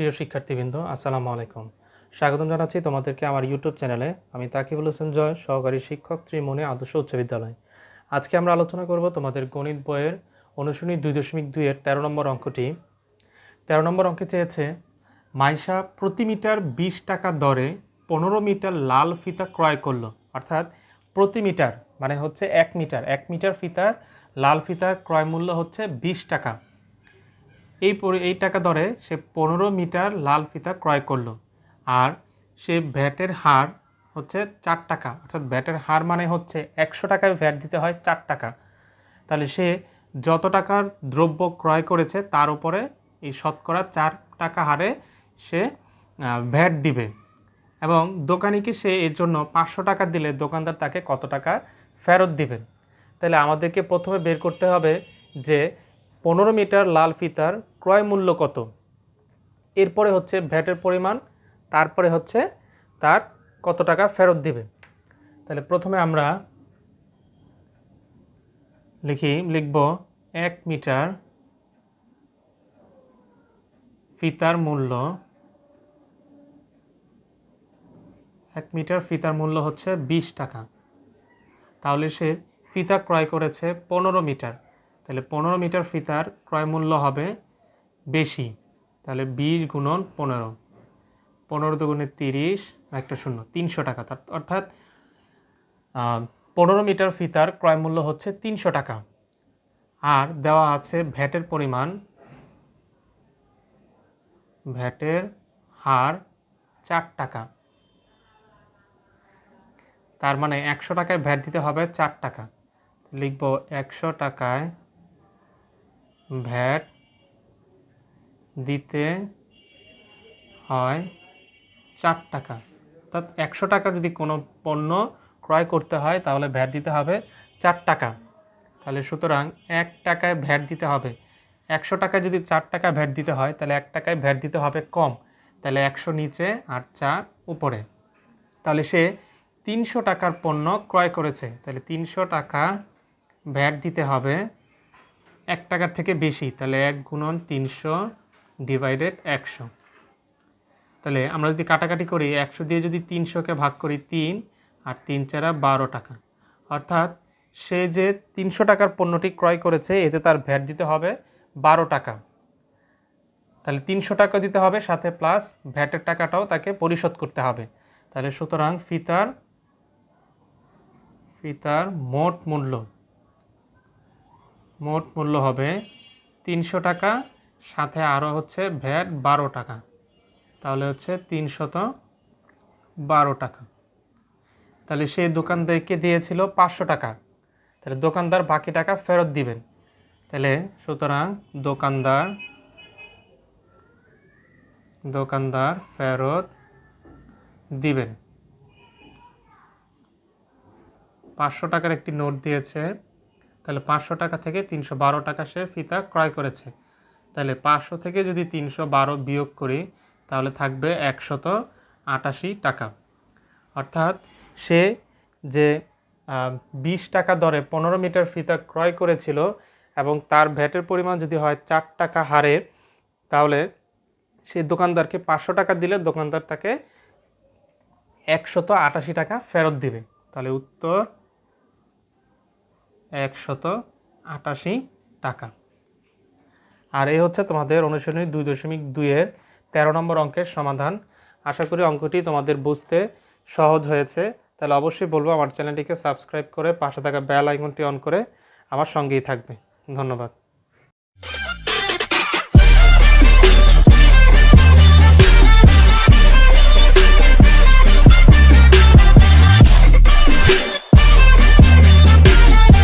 প্রিয় শিক্ষার্থীবৃন্দ, আসসালামু আলাইকুম। স্বাগতম জানাচ্ছি তোমাদেরকে আমার ইউটিউব চ্যানেলে। আমি তাকিবুল হোসেন জয়, সহকারী শিক্ষক, ত্রিমোহনী আদর্শ উচ্চ বিদ্যালয়। আজকে আমরা আলোচনা করব তোমাদের গণিত বইয়ের অনুশীলনী 2.2 এর 13 নম্বর অঙ্কটি। 13 নম্বর অঙ্কে চেয়েছে মাইশা প্রতি মিটার 20 টাকা দরে 15 মিটার লাল ফিতা ক্রয় করলো। অর্থাৎ প্রতি মিটার মানে হচ্ছে 1 মিটার ফিতার লাল ফিতার ক্রয় মূল্য হচ্ছে 20 টাকা। এই টাকা দরে সে 15 মিটার লাল ফিতা ক্রয় করলো। আর সে ভ্যাটের হার হচ্ছে 4 টাকা। অর্থাৎ ভ্যাটের হার মানে হচ্ছে 100 টাকায় ভ্যাট দিতে হয় 4 টাকা। তাহলে সে যত টাকার দ্রব্য ক্রয় করেছে তার উপরে এই শতকরা 4 টাকা হারে সে ভ্যাট দিবে। এবং দোকানিকে সে এর জন্য 500 টাকা দিলে দোকানদার তাকে কত টাকা ফেরত দিবে। তাহলে আমাদেরকে প্রথমে বের করতে হবে যে 15 মিটার লাল ফিতার ক্রয় মূল্য কত, এরপরে হচ্ছে ভ্যাটের পরিমাণ, তারপরে হচ্ছে তার কত টাকা ফেরত দিবে। তাহলে প্রথমে আমরা লিখব 1 মিটার ফিতার মূল্য, 1 মিটার ফিতার মূল্য হচ্ছে 20 টাকা। তাহলে সে ফিতা ক্রয় করেছে 15 মিটার। তাহলে 15 মিটার ফিতার ক্রয় মূল্য হবে বেশি। তাহলে 20 গুণন 15, 15 দুগুণে 30, একটা শূন্য, 300 টাকা। অর্থাৎ 15 মিটার ফিতার ক্রয় মূল্য হচ্ছে 300 টাকা। আর দেওয়া আছে ভ্যাটের পরিমাণ, ভ্যাটের হার 4 টাকা। তার মানে 100 টাকায় ভ্যাট দিতে হবে 4 টাকা। লিখব 100 টাকায় ভ্যাট দিতে হয় 4 টাকা। অর্থাৎ 100 টাকা যদি কোনো পণ্য ক্রয় করতে হয় তাহলে ভ্যাট দিতে হবে 4 টাকা। তাহলে সুতরাং 1 টাকায় ভ্যাট দিতে হবে। 100 টাকায় যদি 4 টাকা ভ্যাট দিতে হয় তাহলে 1 টাকায় ভ্যাট দিতে হবে কম। তাহলে 100 নিচে আর 4 উপরে। তাহলে সে 300 টাকার পণ্য ক্রয় করেছে। তাহলে 300 টাকা ভ্যাট দিতে হবে 1 টাকার থেকে বেশি। তাহলে 1 গুণন 300 ডিভাইডেড 100। তাহলে আমরা যদি কাটাকাটি করি, 100 দিয়ে যদি 300কে ভাগ করি 3, আর 3 4 12 টাকা। অর্থাৎ সে যে 300 টাকার পণ্যটি ক্রয় করেছে এতে তার ভ্যাট দিতে হবে 12 টাকা। তাহলে 300 টাকা দিতে হবে, সাথে প্লাস ভ্যাটের টাকাটাও তাকে পরিশোধ করতে হবে। তাহলে সুতরাং ফিতার মোট মূল্য হবে 300 টাকা, সাথে আরও হচ্ছে ভ্যাট 12 টাকা। তাহলে হচ্ছে 312 টাকা। তাহলে সেই দোকানদারকে দিয়েছিল 500 টাকা। তাহলে দোকানদার বাকি টাকা ফেরত দিবেন। তাহলে সুতরাং দোকানদার ফেরত দিবেন। 500 টাকার একটি নোট দিয়েছে। তাহলে 500 টাকা থেকে 312 টাকা সে ফিতা ক্রয় করেছে। তাহলে 500 থেকে যদি 312 বিয়োগ করি তাহলে থাকবে 188 টাকা। অর্থাৎ সে যে 20 টাকা দরে 15 মিটার ফিতা ক্রয় করেছিল এবং তার ভ্যাটের পরিমাণ যদি হয় 4 টাকা হারে, তাহলে সে দোকানদারকে 500 টাকা দিলে দোকানদার তাকে 188 টাকা ফেরত দিবে। তাহলে উত্তর 188 টাকা। আর এই হচ্ছে তোমাদের অনুশীলনী 2.2 এর 13 নম্বর অঙ্কের সমাধান। আশা করি অঙ্কটি তোমাদের বুঝতে সহজ হয়েছে। তাহলে অবশ্যই বলবো আমার চ্যানেলটিকে সাবস্ক্রাইব করে পাশে থাকা বেল আইকনটি অন করে আমার সঙ্গেই থাকবে। ধন্যবাদ।